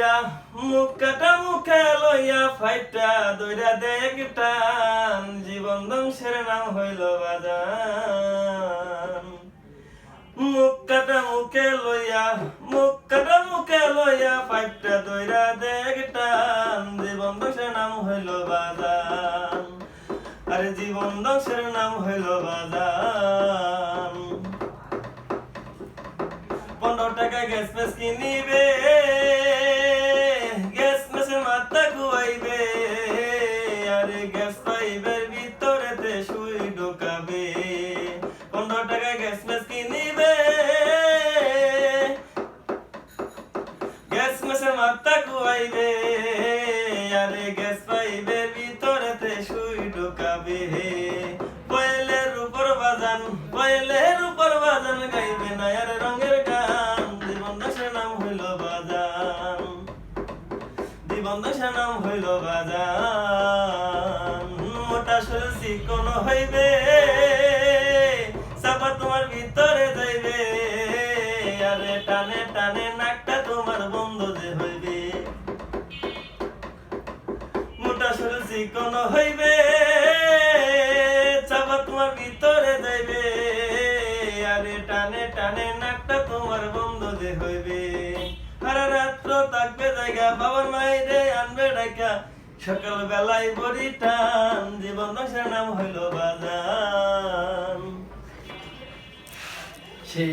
লইয়া মুখ কাটা মুখে লইয়া ফাইটা দইরা দেখ টান জীবন ধ্বংসের নাম হইল বাজান মুখ কাটা মুখে লইয়া ফাইটা দইরা দেখ টান জীবন ধ্বংসের নাম হইল বাজান আরে জীবন ধ্বংসের নাম হইল বাজান 15 টাকায় গ্যাস মেস কিনিবে গ্যাস মেসের মাথা খুয়াইবে আরে গ্যাস পাইপের ভিতরেতে সুই ঢোকাবে 15 টাকায় গ্যাস মেস কিনিবে গ্যাস মেসের মাথা খুয়াইবে আরে গ্যাস পাইপের ভিতরেতে সুই ঢোকাবে পয়লের উপর বাজান গাইবে না আর রঙের গান জীবন দশার নাম হইল বাজান জীবন দশার নাম হইল বাজান মোটা শরীর চিকন হইবে চাপা তোমার ভিতরে যাইবে আরে টানে টানে নাকটা তোমার বন্ধ যে হইবে মোটা শরীর চিকন হইবে চাপা তোমার ভিতরে যাইবে আরে টানে টানে নাকটা তোমার বন্ধ যে হইবে সারা রাত্র থাকবে জায়গা বাবার মাইরে আনবে ডাকা সকাল বেলায় বড়ি টান জীবন দশার নাম হইল বাজান সেই